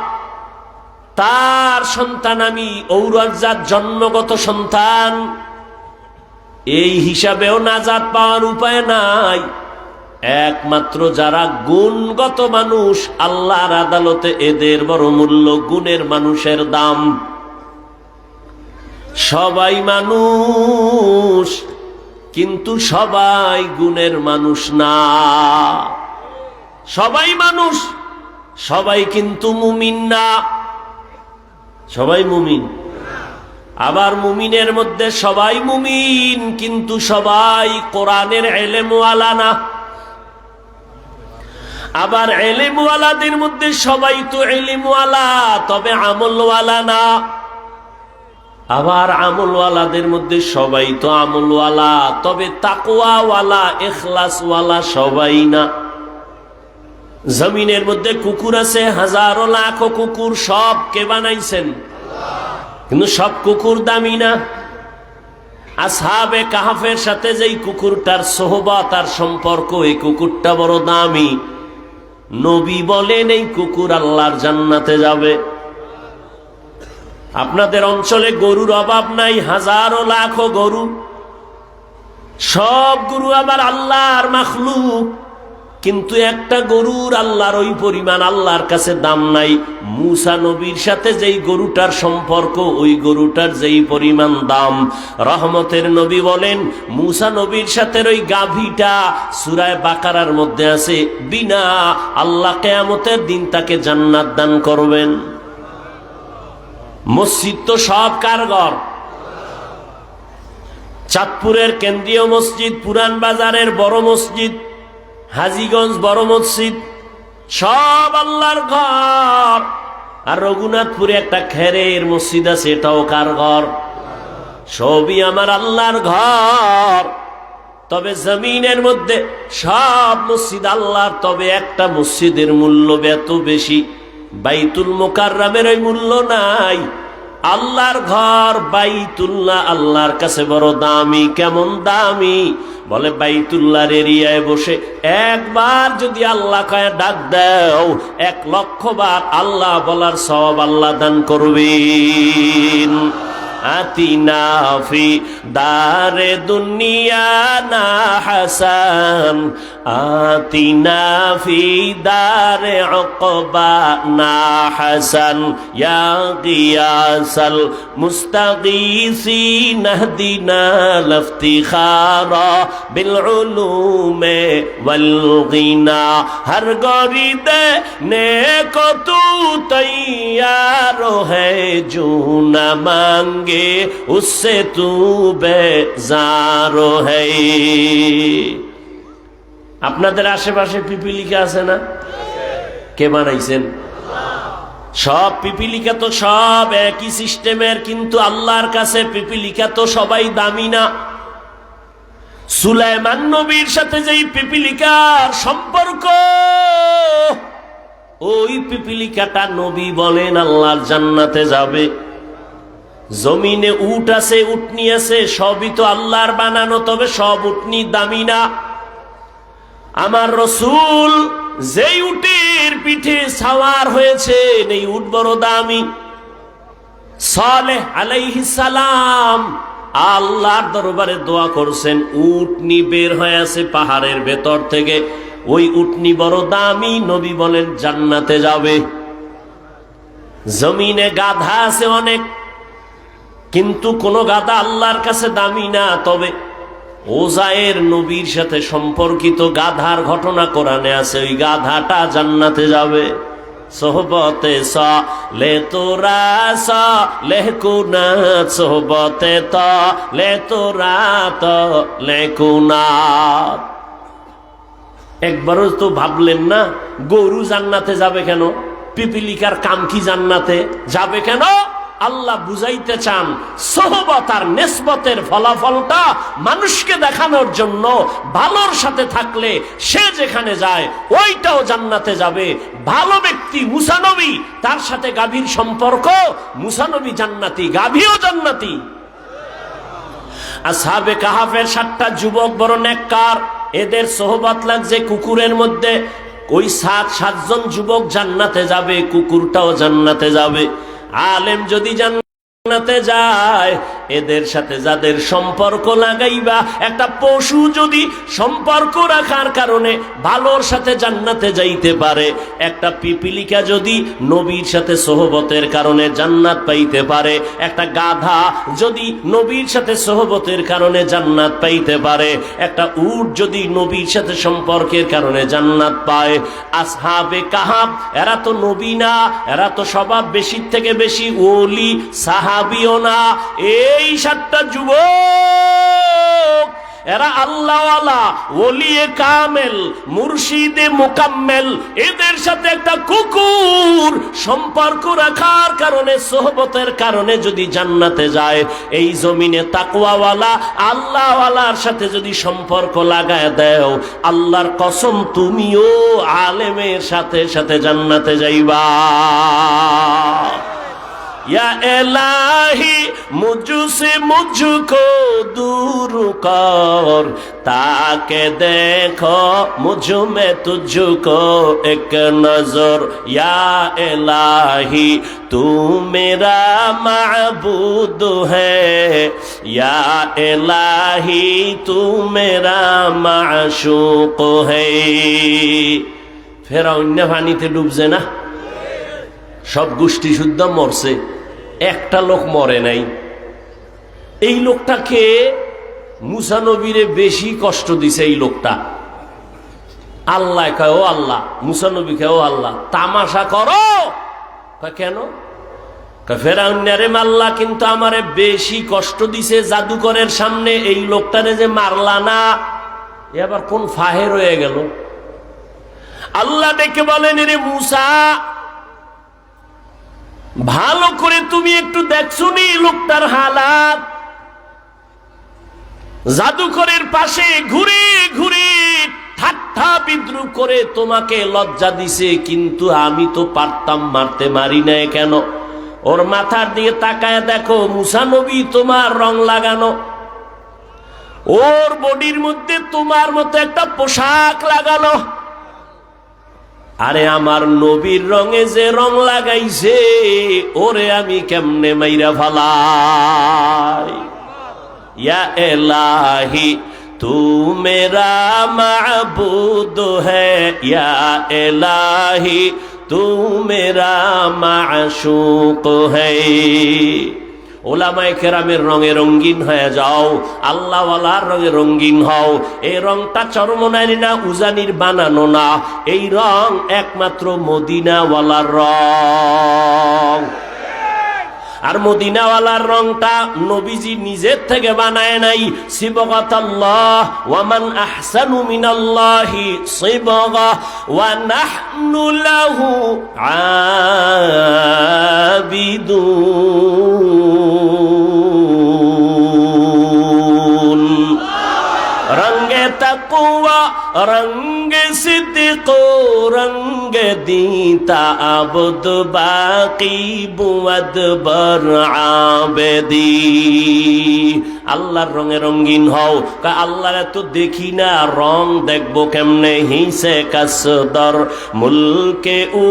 তার সন্তান আমি, ঔরজাত জন্মগত সন্তান, এই হিসাবেও নাজাত পাওয়ার উপায় নাই। একমাত্র যারা গুণগত মানুষ, আল্লাহর আদালতে এদের বড় মূল্য। গুণের মানুষের দাম। সবাই মানুষ, কিন্তু সবাই গুণের মানুষ না। সবাই মানুষ, সবাই কিন্তু মুমিন না। সবাই মুমিন, আবার মুমিনের মধ্যে সবাই মুমিন, কিন্তু সবাই কোরআনের ইলমওয়ালা না। আবার ইলমওয়ালাদের মধ্যে সবাই তো ইলমওয়ালা, তবে আমলওয়ালা না। আবার আমলওয়ালাদের মধ্যে সবাই তো আমলওয়ালা, তবে তাকওয়াওয়ালা, ইখলাসওয়ালা সবাই না। জমিনের মধ্যে কুকুর আছে, হাজারো লাখো কুকুর, সব কে বানাইছেন? কিন্তু সব কুকুর দামি না। আসহাবে কাহাফের সাথে যেই কুকুরটার সোহবত আর সম্পর্ক, এই কুকুরটা বড় দামি। নবী বলেন এই কুকুর আল্লাহর জান্নাতে যাবে। আপনাদের অঞ্চলে গরুর অভাব নাই, হাজারো লাখো গরু, সব গরু আবার আল্লাহর মাখলুক, কিন্তু একটা গরুর আল্লাহর ওই পরিমাণ আল্লাহর কাছে দাম নাই। মুসা নবীর সাথে যেই গরুটার সম্পর্ক, ওই গরুটার যেই পরিমাণ দাম। রহমতের নবী বলেন মুসা নবীর সাথে ওই গাভীটা সূরা বাকারার মধ্যে আছে, বিনা আল্লাহ কিয়ামতের দিন তাকে জান্নাত দান করবেন। মসজিদ তো সব কার ঘর? চাঁদপুরের কেন্দ্রীয় মসজিদ, পুরান বাজারের বড় মসজিদ, হাজীগঞ্জ বড় মসজিদ, সব আল্লাহর ঘর। আর রঘুনাথপুরে একটা খেরের মসজিদ আছে, এটাও কার ঘর? সবই আমার আল্লাহর ঘর। তবে জমিনের মধ্যে সব মসজিদ আল্লাহর, তবে একটা মসজিদের মূল্য এত বেশি, বাইতুল মুকাররমের ওই মূল্য নাই। আল্লাহর ঘর বাইতুল্লাহ আল্লাহর কাছে বড় দামি। কেমন দামি? বলে বাইতুল্লাহর এরিয়ায় বসে একবার যদি আল্লাহ কয়ে ডাক দাও, 1,00,000 বার আল্লাহ বলার সওয়াব আল্লাহ দান করবেন। আতিনা ফি দারে দুনিয়া না হাসান, আতিনা ফি দারে উকবা না হাসান, ইয়া গিয়াসাল মুস্তাগীসিন ইহদিনা লিফতিখারা বিল উলুমে ওয়াল গিনা। হর গরিদে নেকো তু তৈয়ার হ্যায়, জো না মাঙ্গে उससे तू बेजार है। আপনাদের আশেপাশে পিপিলিকা আছে না? কে বানাইছেন? সব পিপিলিকা তো সব একই সিস্টেমের, কিন্তু আল্লাহর কাছে পিপিলিকা তো সবাই দামি না। সুলাইমান নবীর সাথে যেই পিপিলিকার সম্পর্ক, ওই পিপিলিকাটা নবী বলেন আল্লাহর জান্নাতে যাবে। জমিনে উট আছে, উটনি আছে, সবই তো আল্লাহর বানানো, তবে সব উটনি দামি না। আমার রসূল যেই উটের পিঠে সাওয়ার হয়েছেন, এই উট বড় দামি। সালেহ আলাইহিস সালাম আল্লাহর দরবারে দোয়া করছেন, উটনি বের হয়ে আছে পাহাড়ের ভেতর থেকে, ওই উটনি বড় দামি, নবী বলেন জান্নাতে যাবে। জমিনে গাধা আছে অনেক, কিন্তু কোন গাধা আল্লাহর কাছে দামি না। তবে ওজায়ের নবীর সাথে সম্পর্কিত গাধার ঘটনা কোরআনে আছে, ওই গাধাটা জান্নাতে যাবে। সোহবতে লে তোরা লে কুনা, সোহবতে লে তোরা লে কুনা। একবারও তো ভাবলেন না গরু জান্নাতে যাবে কেন? পিপিলিকার কাম কি জান্নাতে যাবে কেন? আল্লাহ বুঝাইতে চান সোহবত আর নেসবতের ফলাফলটা মানুষকে দেখানোর জন্য, ভালোর সাথে থাকলে সে যেখানে যায় ওইটাও জান্নাতে যাবে। ভালো ব্যক্তি মুসা নবী, তার সাথে গাভীর সম্পর্ক, মুসা নবী জান্নাতি, গাভীও জান্নাতি। আসহাবে কাহাফের 7টা যুবক বড় নেককার, এদের সোহবত লাগছে কুকুরের মধ্যে। ওই 7জন যুবক জান্নাতে যাবে, কুকুরটাও জান্নাতে যাবে। আলেম যদি জান্নাতে যায়, এদের সাথে যাদের সম্পর্ক লাগাইবা, একটা পশু যদি সম্পর্ক রাখার কারণে ভালোর সাথে জান্নাতে যাইতে পারে, একটা পিপিলিকা যদি নবীর সাথে সোহবতের কারণে জান্নাত পাইতে পারে, একটা গাধা যদি নবীর সাথে সোহবতের কারণে জান্নাত পাইতে পারে, একটা উট যদি নবীর সাথে সম্পর্কের কারণে জান্নাত পায়, আসহাবে কাহাব এরা তো নবী না, এরা তো স্বভাব বেশির থেকে বেশি ওলি সাহাবিও না, এই 7টা যুবক এরা আল্লাহওয়ালা, ওলিয়ে কামেল, মুর্শিদে মুকাম্মেল, এদের সাথে একটা কুকুর সম্পর্ক রাখার কারণে সোহবতের কারণে যদি জান্নাতে যায়, এই জমিনে তাকওয়াওয়ালা আল্লাহওয়ালার সাথে যদি সম্পর্ক লাগায় দেও, আল্লাহর কসম তুমিও আলেমের সাথে সাথে জান্নাতে যাইবা। या इलाही मुझसे मुझको दूर कर, ताके देखो मुझ में तुझको एक नजर, या इलाही तू मेरा माबूद है, या इलाही तू मेरा माशूक है। ফেরাউন পানিতে ডুবছে না, সব গোষ্ঠী শুদ্ধ মরছে, একটা লোক মরে নাই। এই লোকটাকে মুসা নবীরে বেশি কষ্ট দিছে এই লোকটা। আল্লাহ কয় ও আল্লাহ, মুসা নবী কয় ও আল্লাহ তামাশা করো। কয় কেন? কয় ফেরাউন্নারে মারলা কিন্তু আমারে বেশি কষ্ট দিছে জাদুকরের সামনে, এই লোকটারে যে মারলা না, এ আবার কোন ফাহের হয়ে গেল। আল্লাহ ডেকে বলেন, রে মুসা ভালো করে তুমি একটু দেখছো নি লোকটার হালাত, জাদুকরের পাশে ঘুরে ঘুরে ঠাট্টা বিদ্রুপ করে তোমাকে লজ্জা দিছে, কিন্তু আমি তো পারতাম মারতে, মারি নাই কেন? ওর মাথার দিয়ে তাকায় দেখো মুসা নবী তোমার রং লাগানো, ওর বডির মধ্যে তোমার মতো একটা পোশাক লাগানো। আরে আমার নবীর রঙে যে রং লাগাইছে, ওরে আমি কেমনে মাইরা ফালাই। ইয়া ইলাহি তু মেরা মাবুদ হ্যায়, ইয়া ইলাহি তু মেরা মাশূক হ্যায়। ওলামায়ে কেরামের রঙে রঙিন হয়ে যাও, আল্লাহওয়ালার রঙে রঙিন হও। এই রংটা চরমনাইর না, উজানির বানানো না, এই রং একমাত্র মদিনাওয়ালার রং। আর মদিনাওয়ালার রংটা নবীজি নিজের থেকে বানায় নাই। সিবগাতাল্লাহ ওয়া মান আহসানু মিনাল্লাহি সিবগা ওয়া নাহনু লাহু আবিদুন। রঙ্গে তাকওয়া রঙ্গে সিদ্দিক রঙ্গে দিতা আবদ বাকি বুয়াদ বর আবেদি। আল্লাহর রঙে রঙিন হও। আল্লাহর তো দেখি না, রং দেখবো কেমনে? হিসে কাসদর মুলকে উ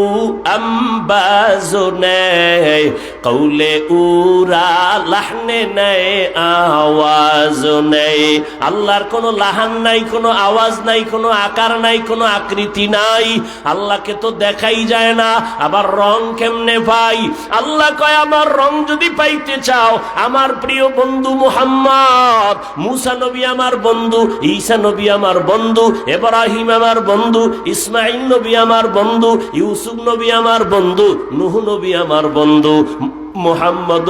আম্বাজো নেই, কৌলে উরা লাহনে নেই আওয়াজ নেই। আল্লাহর কোনো লাহান নাই, কোনো আওয়াজ নাই, কোনো আকার নাই, কোনো আকৃতি নাই। আল্লাহকে তো দেখাই যায় না, আবার রং কেমনে পাই? আল্লাহ কয় আমার রং যদি পাইতে চাও, আমার প্রিয় বন্ধু মুহাম্মদ, মুসা নবী আমার বন্ধু, ঈসা নবী আমার বন্ধু, ইব্রাহিম আমার বন্ধু, ইসমাঈল নবী আমার বন্ধু, ইউসুফ নবী আমার বন্ধু, নূহ নবী আমার বন্ধু, মুহাম্মদ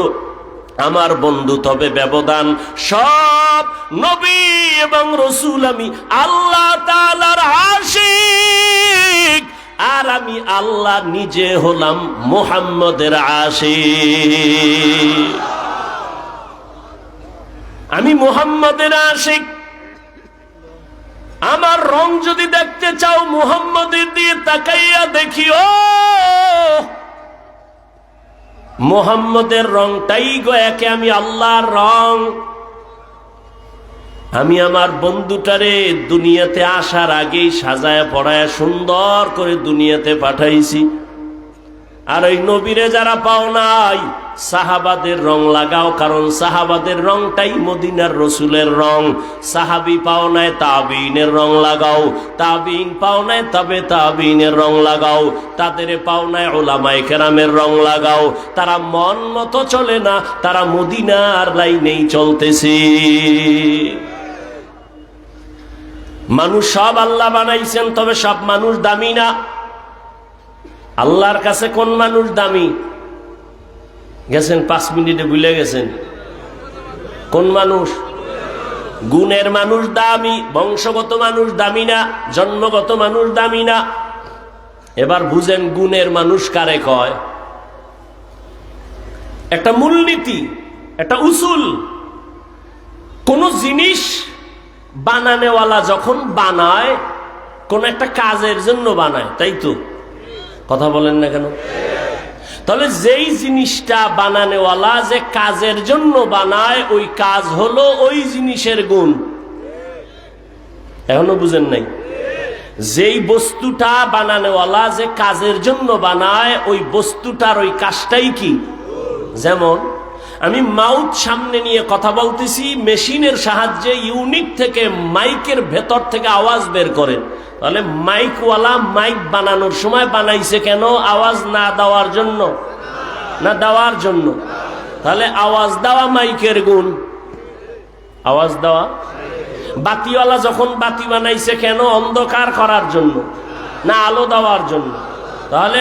আমার বন্ধু। তবে ব্যবধান, সব নবী এবং রসুল আমি আল্লাহ তাআলার আশিক, আর আমি আল্লাহ নিজে হলাম মুহাম্মদের আশিক। আমি মুহাম্মদের আশিক। আমার রং যদি দেখতে চাও, মুহাম্মদের দিয়ে তাকাইয়া দেখিও। মুহাম্মদের রংটাই গো একে আমি আল্লাহর রং। আমি আমার বন্ধুটারে দুনিয়াতে আসার আগেই সাজায় পড়ায় সুন্দর করে দুনিয়াতে পাঠাইছি। আর ওই নবীরে যারা পাও নাই, সাহাবাদের রং লাগাও, কারণ সাহাবাদের রংটাই মদিনার রসুলের রং। সাহাবি পাও নাই, তাবিনের রং লাগাও। তাবিন পাও নাই, তবে তাবিনের রং লাগাও। তাদের পাও নাই, উলামায়ে কেরামের রং লাগাও। তারা মন মতো চলে না, তারা মদিনার লাইনেই চলতেছে। মানুষ সব আল্লাহ বানাইছেন, তবে সব মানুষ দামি না। আল্লাহর কাছে কোন মানুষ দামি? গেছেন 5 মিনিটে ভুলে গেছেন। কোন মানুষ? গুণের মানুষ দামি, বংশগত মানুষ দামি না, জন্মগত মানুষ দামি না। এবার বুঝেন গুণের মানুষ কারে কয়। একটা মূলনীতি, একটা উসুল, কোন জিনিস বানানেওয়ালা যখন বানায়, কোন একটা কাজের জন্য বানায়, তাই তো? কথা বলেন না কেন? তাহলে যেই জিনিসটা বানানেওয়ালা যে কাজের জন্য বানায়, ওই কাজ হলো ওই জিনিসের গুণ। এখনো বুঝেন নাই? যেই বস্তুটা বানানেওয়ালা যে কাজের জন্য বানায়, ওই বস্তুটার ওই কাজটাই কি? যেমন আমি মাউথ সামনে নিয়ে কথা বলতেছি, মেশিনের সাহায্যে ইউনিট থেকে মাইকের ভেতর থেকে আওয়াজ বের করে। তাহলে মাইকওয়ালা মাইক বানানোর সময় বানাইছে কেন? আওয়াজ না দেওয়ার জন্য না দেওয়ার জন্য? তাহলে আওয়াজ দেওয়া মাইকের গুণ, আওয়াজ দেওয়া। বাতিওয়ালা যখন বাতি বানাইছে কেন? অন্ধকার করার জন্য না আলো দেওয়ার জন্য? তাহলে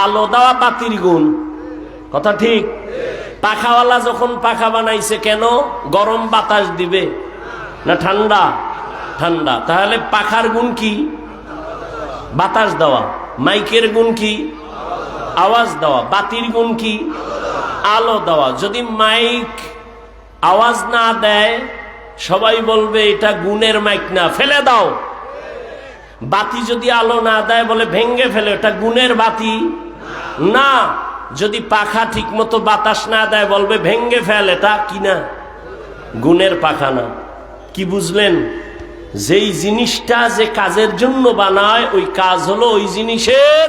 আলো দেওয়া বাতির গুণ। কথা ঠিক? পাখাওয়ালা যখন পাখা বানাইছে কেন? গরম বাতাস দিবে না ঠান্ডা? ঠান্ডা। তাহলে পাখার গুণ কি? বাতাস দেওয়া। মাইকের গুণ কি? আওয়াজ দেওয়া। বাতির গুণ কি? আলো দেওয়া। যদি মাইক আওয়াজ না দেয়, সবাই বলবে এটা গুণের মাইক না, ফেলে দাও। বাতি যদি আলো না দেয়, বলে ভেঙ্গে ফেলে, এটা গুণের বাতি না। যদি পাখা ঠিক মতো বাতাস না দেয়, বলবে ভেঙ্গে ফেল, এটা কি না? গুণের পাখা না। কি বুঝলেন? যেই জিনিসটা যে কাজের জন্য বানায়, ওই কাজ হলো ওই জিনিসের।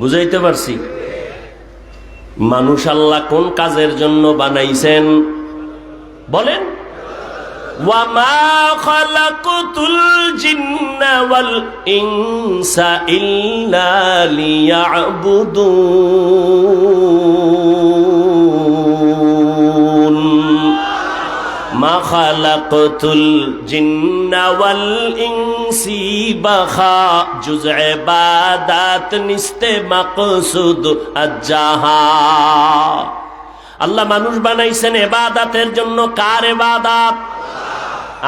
বুঝাইতে পারছি? মানুষ আল্লাহ কোন কাজের জন্য বানাইছেন বলেন? ওয়ামা খালাকতুল জিন্না ওয়াল ইনসা ইল্লা লিয়াবুদুন। মা খালাকতুল জিন্না ওয়াল ইনসি বাখা জুজ ইবাদাত নিস্তে মাকসুদ আজ্জাহা। আল্লাহ মানুষ বানাইছেন ইবাদতের জন্য। কার ইবাদত?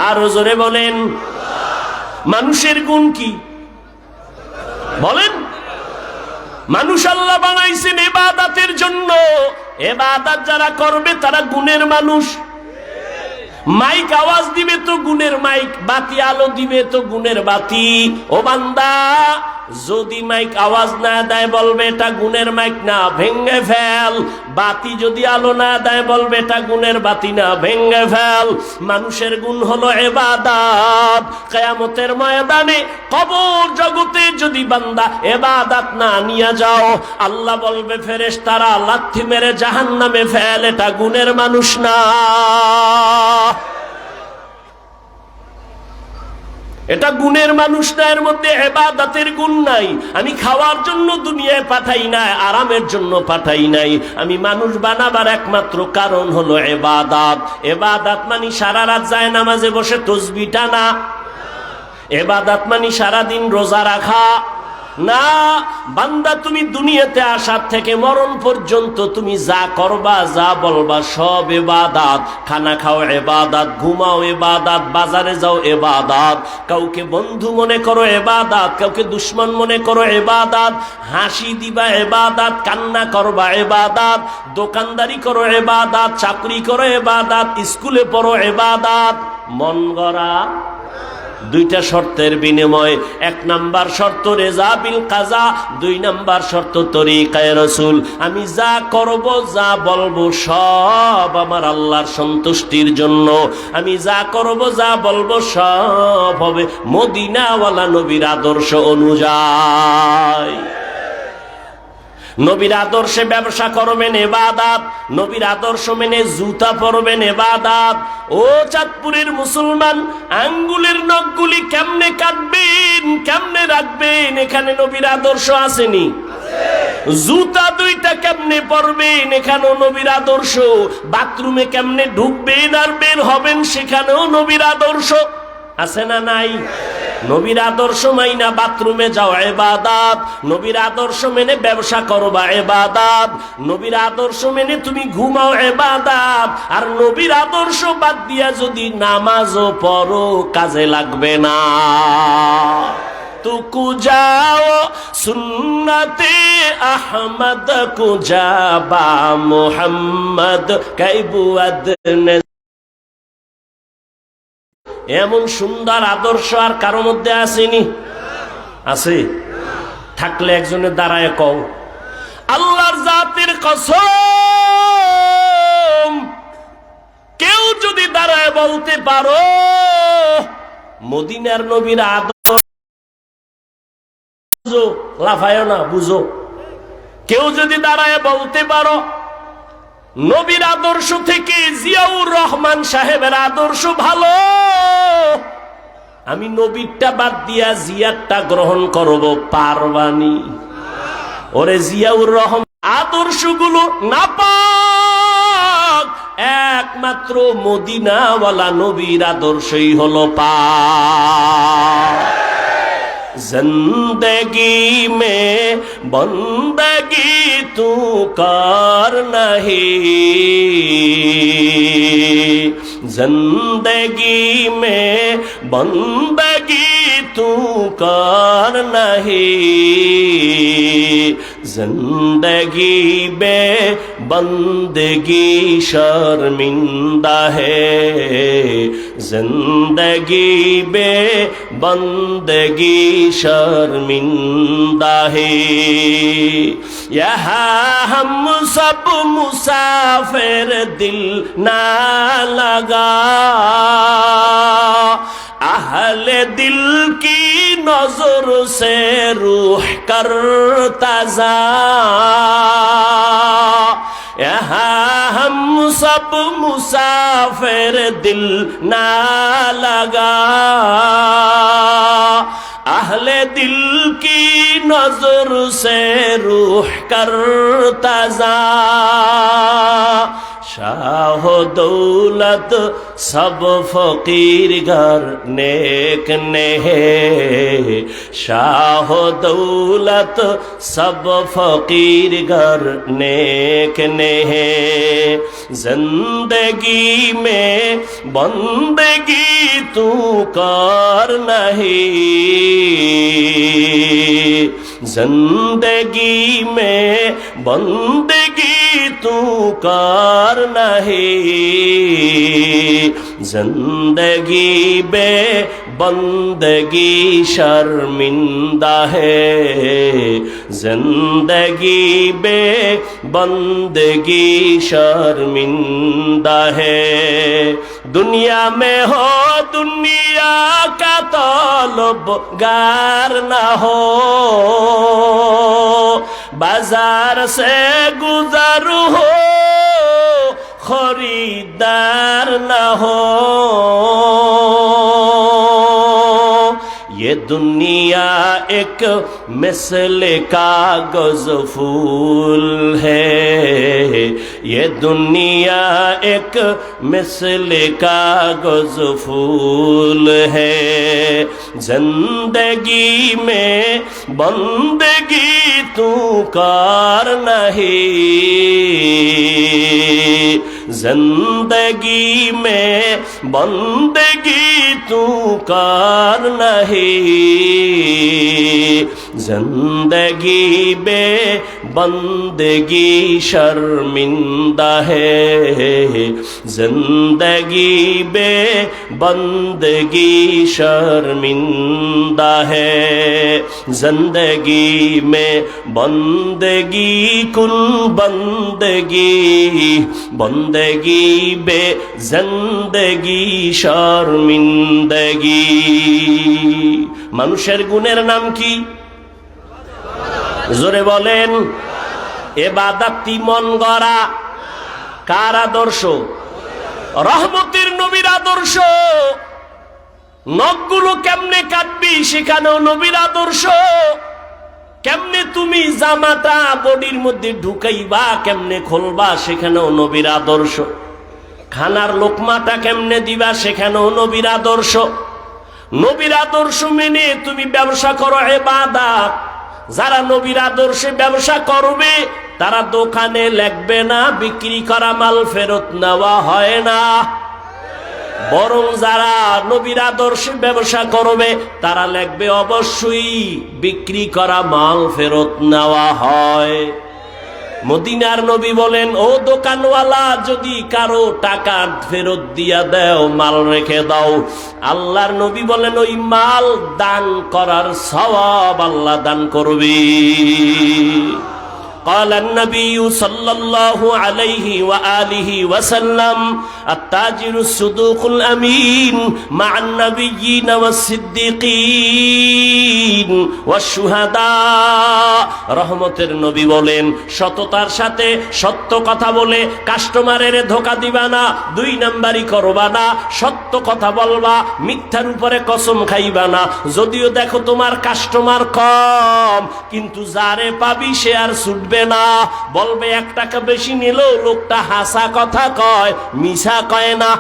আরো জোরে বলেন। মানুষের গুণ কি বলেন? মানুষ আল্লাহ বানাইছেন ইবাদতের জন্য। ইবাদত যারা করবে তারা গুণের মানুষ। মাইক আওয়াজ দিবে তো গুণের মাইক, বাতি আলো দিবে তো গুণের বাতি। ও বান্দা, যদি মাইক আওয়াজ না দেয়, বলবে এটা গুণের মাইক না, ভেঙ্গে ফেল। বাতি যদি আলো না দেয়, বলবে এটা গুণের বাতি না, ভেঙ্গে ফেল। মানুষের গুণ হলো ইবাদত। কিয়ামতের ময়দানে কবর জগতে যদি বান্দা ইবাদত না নিয়ে যাও, আল্লাহ বলবে ফেরেশতারা লাথি মেরে জাহান্নামে ফেল, এটা গুণের মানুষ না। এটা গুণের মানুষ না, এর মধ্যে ইবাদতের গুণ নাই। আমি খাওয়ার জন্য দুনিয়ায় পাঠাই নাই, আরামের জন্য পাঠাই নাই। আমি মানুষ বানাবার একমাত্র কারণ হলো ইবাদত। ইবাদত মানে সারা রাত যায় নামাজে বসে তাসবিহ টানা। ইবাদত মানে সারাদিন রোজা রাখা না। বান্দা, তুমি দুনিয়াতে আসার থেকে মরণ পর্যন্ত তুমি যা করবা, যা বলবা, সব ইবাদত। খানা খাও ইবাদত, ঘুমাও ইবাদত, বাজারে যাও ইবাদত, কাউকে বন্ধু মনে করো ইবাদত, কাউকে দুশ্মন মনে করো ইবাদত, হাসি দিবা ইবাদত, কান্না করবা ইবাদত, দোকানদারি করো ইবাদত, চাকরি করো ইবাদত, স্কুলে পড়ো ইবাদত। মন গড়া দুইটা শর্তের বিনিময়। 1 নাম্বার শর্ত রেজা বিল কাজা, 2 নাম্বার শর্ত তরিকায়ে রাসূল। আমি যা করব, যা বলবো, সব আমার আল্লাহর সন্তুষ্টির জন্য। আমি যা করব, যা বলবো, সব হবে মদিনাওয়ালা নবীর আদর্শ অনুযায়ী। নবীর আদর্শে ব্যবসা করবেন ইবাদত, নবীর আদর্শ মেনে জুতা পরবেন ইবাদত। ও চাঁদপুরের মুসলমান, আঙ্গুলের নখগুলি কেমনে কাটবেন, কেমনে রাখবেন, এখানে নবীর আদর্শ আসেনি? জুতা দুইটা কেমনে পরবেন, এখানেও নবীর আদর্শ। বাথরুমে কেমনে ঢুকবেন আর বের হবেন, সেখানেও নবীর আদর্শ আছে না নাই? নবীর আদর্শ মাইনা বাথরুমে যাও ইবাদত, নবীর আদর্শ মেনে ব্যবসা করবা ইবাদত, নবীর আদর্শ মেনে তুমি ঘুমাও ইবাদত। আর নবীর আদর্শ বাদ দিয়া যদি নামাজও পড়ো, কাজে লাগবে না। তু যাও সুন্নতে আহমদ কুজাবা মুহাম্মদ কাইবুয়াদ। এমন সুন্দর আদর্শ আর কারো মধ্যে আসেনি? আছে? থাকলে একজনের দাঁড়ায় কও, আল্লাহর জাতের কসম, কেউ যদি দাঁড়ায় বলতে পারো মদিনার নবীর আদর্শ, লাফায় না, বুঝো। কেউ যদি দাঁড়ায় বলতে পারো নবীর আদর্শ থেকে জিয়াউর রহমান সাহেবের আদর্শ ভালো, আমি নবীরটা বাদ দিয়া জিয়ারটা গ্রহণ করব, পারবানি? ওরে জিয়াউর রহমান আদর্শগুলো নাপাক, একমাত্র মদিনাওয়ালা নবীর আদর্শই হলো পাক। जिंदगी में बंदगी तू कर नहीं, जिंदगी में बंदगी तू कर नहीं, जिंदगी बे बंदगी शर्मिंदा है, जिंदगी बे बंदगी शर्मिंदा है। यहाँ हम सब मुसाफिर दिल ना लगा, अहले दिल की नजर से रूह करता जा, यहाँ हम सब मुसाफिर दिल ना लगा, अहले दिल की नजर से रूह करता जा। शाह दौलत सब फकीर घर नेक ने है, शाह दौलत सब फकीर घर नेक ने है, जिंदगी में बंदगी तू कर नहीं, जिंदगी में बंदगी तू कर नहीं, जिंदगी बे बंदगी शर्मिंदा है, जिंदगी बे बंदगी शर्मिंदा है। दुनिया में हो दुनिया का तलबगार ना हो, बाजार से गुजर हो खरीदार ना हो, ये दुनिया एक मिसल कागज फूल है, ये दुनिया एक मिसल कागज फूल है, जिंदगी में बंदगी तू कर नहीं, जिंदगी में बंदगी तू कर नहीं, जिंदगी बे बंदगी शर्मिंदा है, जिंदगी बे बंदगी शर्मिंदा है, जिंदगी में बंदगी कुल बंदगी, बंदगी बे जिंदगी शर्मिंदगी। মানুষের গুণের নাম কি? জোরে বলেন। এবাদতটি মন গড়া। কার আদর্শ? রহমতের নবীর আদর্শ। নখগুলো কেমনে কাটবি সেখানেও নবীর আদর্শ। কেমনে তুমি জামাটা বডির মধ্যে ঢুকাইবা, কেমনে খুলবা সেখানেও নবীর আদর্শ। খানার লোকমাটা কেমনে দিবা সেখানেও নবীর আদর্শ। নবীর আদর্শ মেনে তুমি ব্যবসা করো ইবাদত। যারা নবীর আদর্শে ব্যবসা করবে তারা দোকানে লিখবে না বিক্রি করা মাল ফেরত নেওয়া হয় না, বরং যারা নবীর আদর্শে ব্যবসা করবে তারা লিখবে অবশ্যই বিক্রি করা মাল ফেরত নেওয়া হয়। মদিনার নবী বলেন, ও দোকানওয়ালা, যদি কারো টাকা ফেরত দিয়া দাও, মাল রেখে দাও, আল্লাহর নবী বলেন ওই মাল দান করার সওয়াব আল্লাহ দান করবে। قال النبي صلى الله عليه وآله وسلم التاجر الصدوق الأمين مع النبيين والصديقين والشهداء। রহমতের নবী বলেন, সততার সাথে সত্য কথা বলে কাস্টমারের ধোকা দিবা না, দুই নাম্বারি করবা না, সত্য কথা বলবা, মিথ্যার উপরে কসম খাইবা না। যদিও দেখো তোমার কাস্টমার কম, কিন্তু যারে পাবি সে আর ছুটবে না, বলবে 1 টাকা বেশি নিলেও লোকটা হাসা কথা কয়, মিছা কয় না,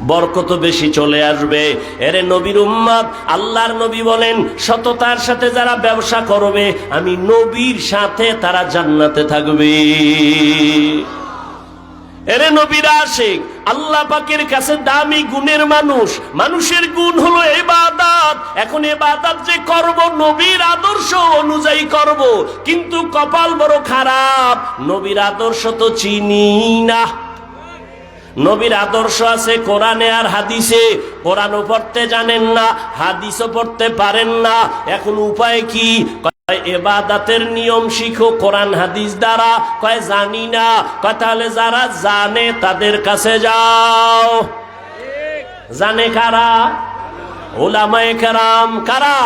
বরকত বেশি চলে আসবে। এরে নবীর উম্মত, আল্লাহর নবী বলেন, সততার সাথে যারা ব্যবসা করবে আমি নবীর সাথে তারা জান্নাতে থাকবে। এরে নবীর আশিক, আল্লাহ পাকের কাছে দামি গুণের মানুষ। মানুষের গুণ হলো ইবাদত। এখন ইবাদত যে করব নবীর আদর্শ অনুযায়ী করব, কিন্তু কপাল বড় খারাপ, নবীর আদর্শ তো চিনি না। নবীর আদর্শ আছে কোরআনে আর হাদিসে, কোরআনও পড়তে জানেন না, হাদিসও পড়তে পারেন না। এখন উপায় কি? ইবাদতের নিয়ম শিখো কোরআন হাদিস দ্বারা। কয় জানি না। কয় তাহলে যারা জানে তাদের কাছে যাও। জানে কারা? উলামায়ে কেরাম। কারা?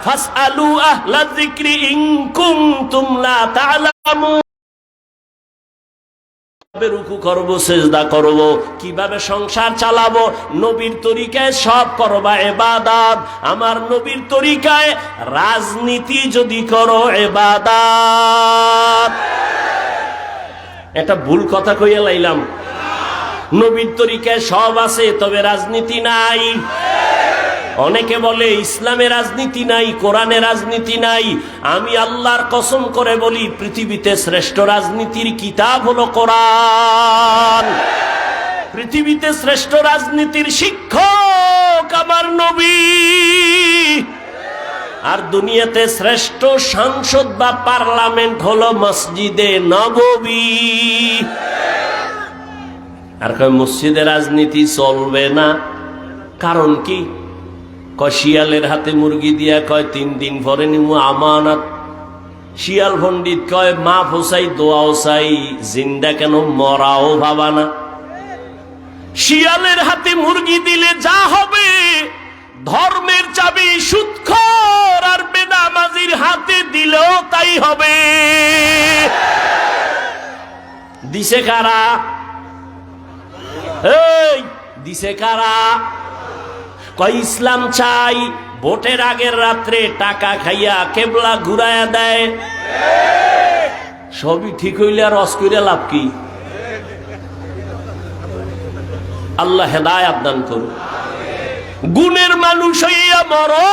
ফাসআলু আহলা যিকরি ইন কুনতুম লা তা'লামুন। রুকু করবো, সেজদা করবো, কিভাবে সংসার চালাবো, নবীর তরিকায় সব করবা ইবাদত। আমার নবীর তরিকায় রাজনীতি যদি করো ইবাদত। এটা ভুল কথা কইয়া লাইলাম। নবীর তরিকায় সব আছে, তবে রাজনীতি নাই। অনেকে বলে ইসলামে রাজনীতি নাই, কোরআনে রাজনীতি নাই। আমি আল্লাহর কসম করে বলি, পৃথিবীতে শ্রেষ্ঠ রাজনীতির কিতাব হলো কোরআন। পৃথিবীতে শ্রেষ্ঠ রাজনীতির শিক্ষক আমার নবী। আর দুনিয়াতে শ্রেষ্ঠ সংসদ বা পার্লামেন্ট হলো মসজিদে নববী। আর কয় মসজিদে রাজনীতি চলবে না, কারণ কি? শিয়ালের হাতে মুরগি দিয়া কয় 3 দিন পরে নিমু আমানত। শিয়াল পণ্ডিত কয় মা ফসাই দোয়াও চাই, জিন্দা কেন মরাও ভাবা না। শিয়ালের হাতে মুরগি দিলে যা হবে, ধর্মের চাবি সুদখোর আর বেনামাজির হাতে দিলেও তাই হবে। দিছে কারা? এই দিছে কারা? কয় ইসলাম চাই, ভোটের আগের রাত্রে টাকা খাইয়া কেবলা ঘুরাইয়া দেয়। সবই ঠিক হইলে আর রস কইরা লাভ কি? আল্লাহ হেদায়েত দান করুন। গুণের মানুষ হইয়া মরো।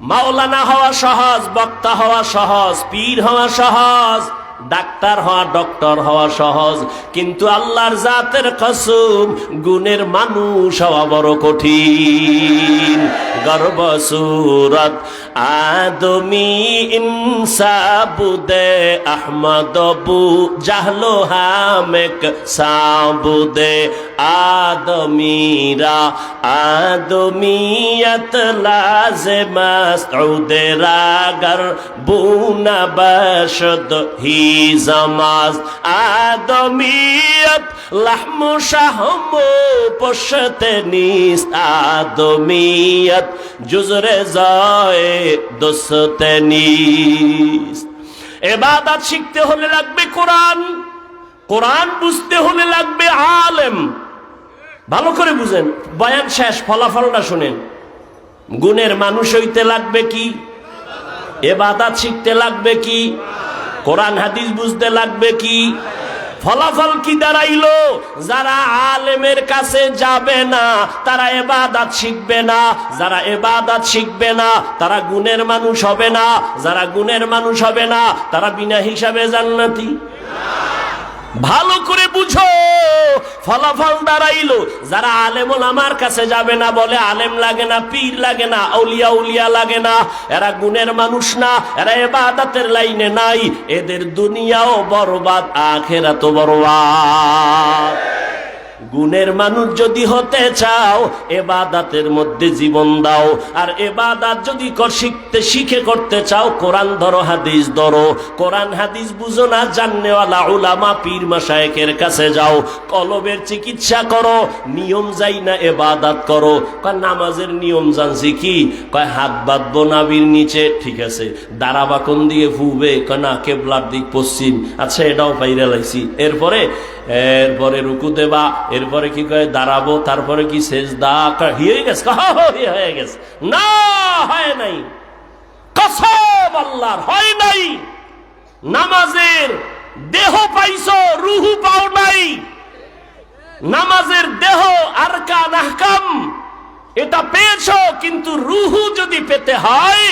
মাওলানা হওয়া সহজ, বক্তা হওয়া সহজ, পীর হওয়া সহজ, ডাক্তার হওয়া, ডক্টর হওয়া সহজ, কিন্তু আল্লাহর জাতের কসম, গুণের মানুষ হওয়া বড় কঠিন। গর্ব সুরত আদমি ইনসাবুদে আহমদবু জাহলো হামেক সাবুদে আদমিরা আদমিয়ত লাজে মাসউদে রাগর বুনা বশদ হি জামাজ আদমিয়ত লাহমু শাহমু পশতে নিস আদমিয়ত জুজরে যায় দোসতে নিস। ইবাদত শিখতে হলে লাগবে কোরআন, কোরআন বুঝতে হলে লাগবে আলেম। ভালো করে বুঝেন, বয়ান শেষ, ফলাফলটা শুনেন। গুণের মানুষ হইতে লাগবে কি? ইবাদত শিখতে লাগবে কি? কোরআন হাদিস বুঝতে লাগবে কি? ফলাফল কি দাঁড়াইলো? যারা আলেমের কাছে যাবে না তারা ইবাদত শিখবে না, যারা ইবাদত শিখবে না তারা গুণের মানুষ হবে না, যারা গুণের মানুষ হবে না তারা বিনা হিসাবে জান্নাতি। ভালো করে বুঝো, ফলাফল দাঁড়াইলো যারা আলেম ওলামার কাছে যাবে না, বলে আলেম লাগে না, পীর লাগে না, আউলিয়া উলিয়া লাগে না, এরা গুণের মানুষ না, এরা ইবাদতের লাইনে নাই, এদের দুনিয়াও বরবাদ আখিরাতও বরবাদ। গুণের মানুষ যদি হতে চাও ইবাদতের মধ্যে জীবন দাও, আর ইবাদত যদি শিখে করতে চাও কোরআন ধরো, হাদিস ধরো। কোরআন হাদিস বুঝো না, জাননেওয়ালা উলামা পীর মাশায়েখের কাছে যাও, কলবের চিকিৎসা করো, নিয়ম যাই না ইবাদত করো। কয় নামাজের নিয়ম জানছি কি? কয় হাত বাঁধবো নাভির নিচে, ঠিক আছে। দাঁড়াবা কোন দিকে ফুবে? কয় না, কেবলার দিক পশ্চিম। আচ্ছা, এটাও পাইরা লাইছি। এরপরে রুকু দেবা, এরপরে কি কয় দাঁড়াবো, তারপরে কি সেজদা। হয়ে গেছে? হয়ে গেছে না, হয় নাই, কসম আল্লাহর হয় নাই। নামাজের দেহ পাইছো, রুহু পাও নাই। নামাজের দেহ আরকান আহকাম এটা পেয়েছো, কিন্তু রুহু যদি পেতে হয়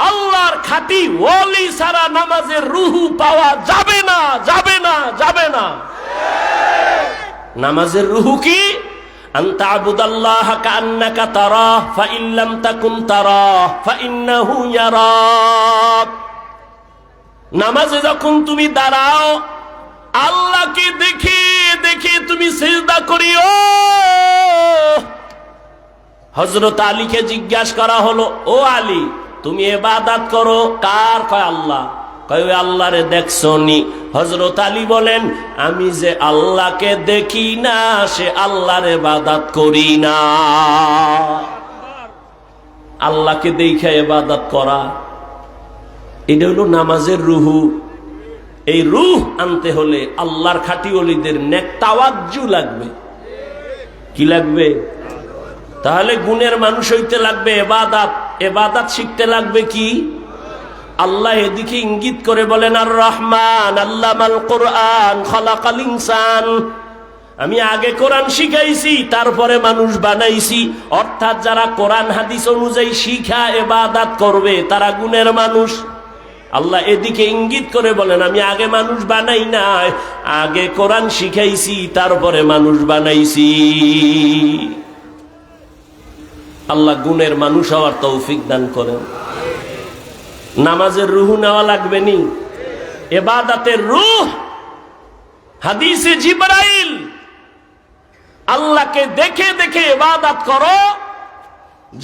আল্লাহর খাঁটি ওলি ছাড়া নামাজের রুহু পাওয়া যাবে না, যাবে না, যাবে না। নামাজের রুহু কি? আনতা আবুদাল্লাহ কান্নাকা তারাহ ফাইন লাম তাকুন তারাহ ফাইন্নাহু ইয়ারাক। নামাজে যখন তুমি দাঁড়াও আল্লাহকে দেখে দেখে তুমি সিজদা করিও। হযরত আলীকে জিজ্ঞাসা করা হলো, ও আলী তুমি ইবাদত করো কার? কয় আল্লাহ। কয় ওই আল্লাহরে দেখছো নি? হযরত আলী বলেন, আমি যে আল্লাহকে দেখি না সে আল্লাহর ইবাদত করি না। আল্লাহকে দেখে ইবাদত করা, এটা হলো নামাজের রুহু। এই রূহ আনতে হলে আল্লাহর খাঁটি ওলিদের নেক তাওয়াজ্জু লাগবে। কি লাগবে? তাহলে গুণের মানুষ হইতে লাগবে ইবাদত, ইবাদত শিখতে লাগবে কি? আল্লাহ এদিকে ইঙ্গিত করে বলেন, আর রহমান আল্লামাল কোরআন খালাকাল ইনসান। আমি আগে কোরআন শিখাইছি, তারপরে মানুষ বানাইছি। অর্থাৎ যারা কোরআন হাদিস অনুযায়ী শিখা ইবাদত করবে তারা গুণের মানুষ। আল্লাহ এদিকে ইঙ্গিত করে বলেন, আমি আগে মানুষ বানাই নাই, আগে কোরআন শিখাইছি তারপরে মানুষ বানাইছি। আল্লাহ গুণের মানুষ হওয়ার তৌফিক দান করেন। নামাজের রুহু নেওয়া লাগবে নি, ইবাদতের রূহ। হাদিসে জিবরাইল, আল্লাহকে দেখে দেখে ইবাদত করো।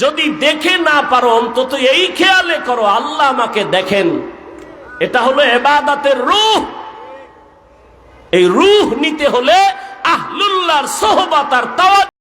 যদি দেখে না পারো অন্তত এই খেয়ালে করো আল্লাহ আমাকে দেখেন। এটা হলো ইবাদতের রূহ। এই রূহ নিতে হলে আহলুল্লাহর সোহবত আর তাওয়াজ্জুহ